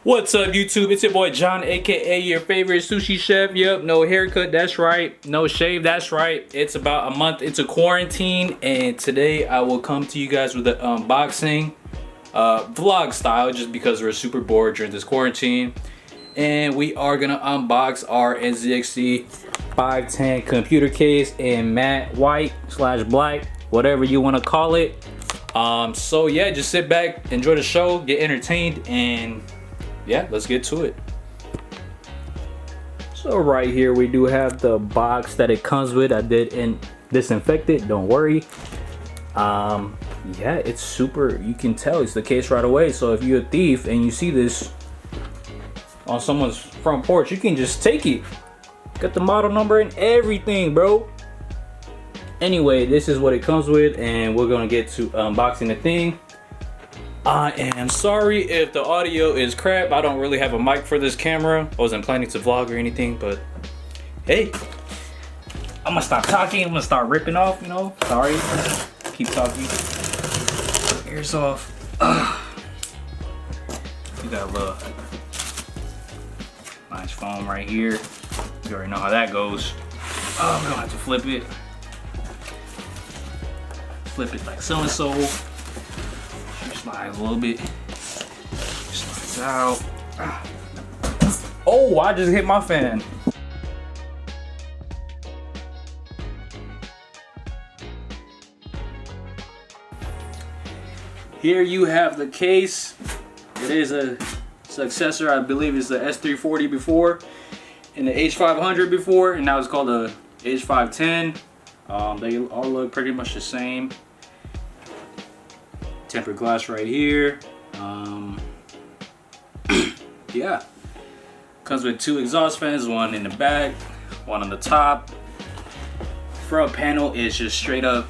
What's up, YouTube? It's your boy John, aka your favorite sushi chef. Yep, no haircut, that's right. No shave, that's right. It's about a month into quarantine, and today I will come to you guys with an unboxing vlog style, just because we're super bored during this quarantine. And we are gonna unbox our Nzxt H510 computer case in matte white / black, whatever you want to call it. So yeah, just sit back, enjoy the show, get entertained, and yeah, let's get to it. So right here we do have the box that it comes with. I did disinfect it, don't worry. Yeah, it's super, you can tell it's the case right away. So if you're a thief and you see this on someone's front porch, you can just take it. Got the model number and everything, bro. Anyway, this is what it comes with, and we're gonna get to unboxing the thing. I am sorry if the audio is crap. I don't really have a mic for this camera. I wasn't planning to vlog or anything, but hey, I'm gonna stop talking. I'm gonna start ripping off, you know. Sorry, keep talking. Ears off. You got a little nice foam right here. You already know how that goes. I'm gonna have to flip it. Flip it like so and so. Slides a little bit. Slides out. Oh, I just hit my fan. Here you have the case. It is a successor. I believe it's the S340 before, and the H500 before, and now it's called the H510. They all look pretty much the same. Tempered glass right here. Yeah, comes with 2 exhaust fans, one in the back, one on the top. Front panel is just straight up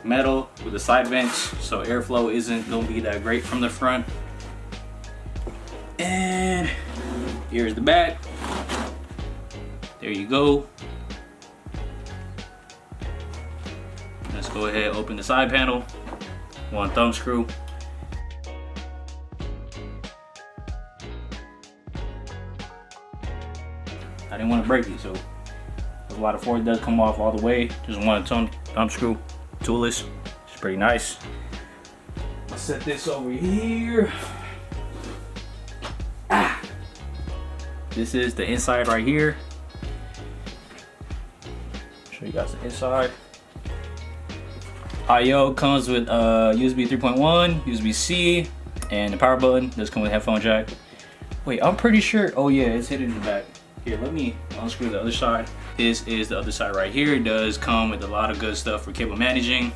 metal with the side vents, so airflow isn't gonna be that great from the front. And here's the back. There you go. Let's go ahead and open the side panel. One thumb screw. I didn't want to break it, so a lot of force does come off all the way. Just one thumb screw, toolless. It's pretty nice. I'll set this over here. This is the inside right here. Show you guys the inside. I/O comes with USB 3.1, USB-C, and the power button does come with a headphone jack. Wait, I'm pretty sure, oh yeah, it's hidden in the back. Here, let me unscrew the other side. This is the other side right here. It does come with a lot of good stuff for cable managing.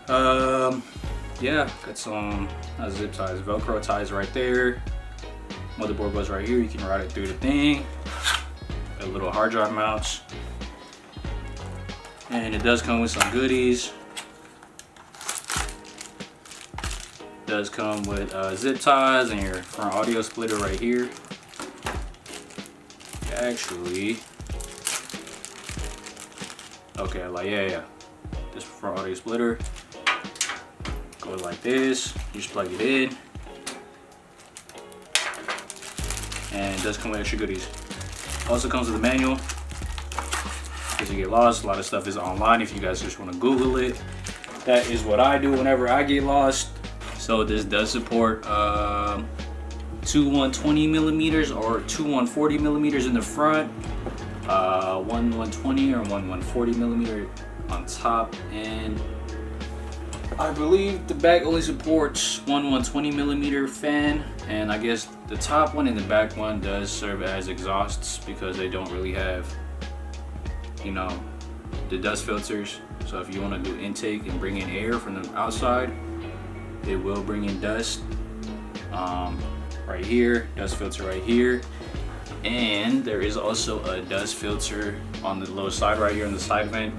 Yeah, got some zip ties, Velcro ties right there. Motherboard goes right here, you can ride it through the thing. Got little hard drive mounts. And it does come with some goodies. It does come with zip ties and your front audio splitter right here. Actually, okay, like yeah. This front audio splitter goes like this. You just plug it in, and it does come with extra goodies. Also comes with a manual. If you get lost, a lot of stuff is online if you guys just want to Google it. That is what I do whenever I get lost. So this does support 2 120 millimeters or 2 140 millimeters in the front, 1 120 or 1 140 millimeter on top, and I believe the back only supports 1 120 millimeter fan, and I guess the top one and the back one does serve as exhausts because they don't really have, you know, the dust filters. So if you want to do intake and bring in air from the outside, it will bring in dust. Right here, dust filter right here, and there is also a dust filter on the lower side right here on the side vent.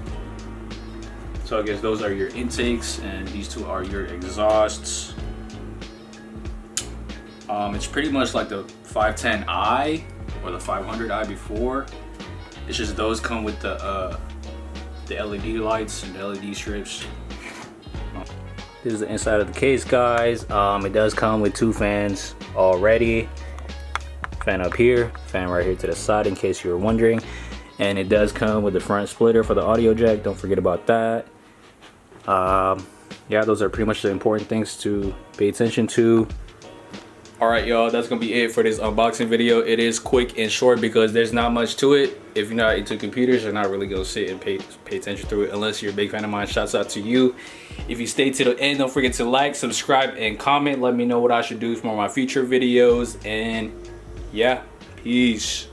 So I guess those are your intakes, and these two are your exhausts. It's pretty much like the 510i or the 500i before. It's just those come with the LED lights and the LED strips. This is the inside of the case, guys. It does come with 2 fans already. Fan up here, fan right here to the side in case you were wondering. And it does come with the front splitter for the audio jack. Don't forget about that. Yeah, those are pretty much the important things to pay attention to. Alright y'all, that's gonna be it for this unboxing video. It is quick and short because there's not much to it. If you're not into computers, you're not really gonna sit and pay attention to it unless you're a big fan of mine. Shouts out to you. If you stay to the end, don't forget to like, subscribe, and comment. Let me know what I should do for my future videos. And yeah, peace.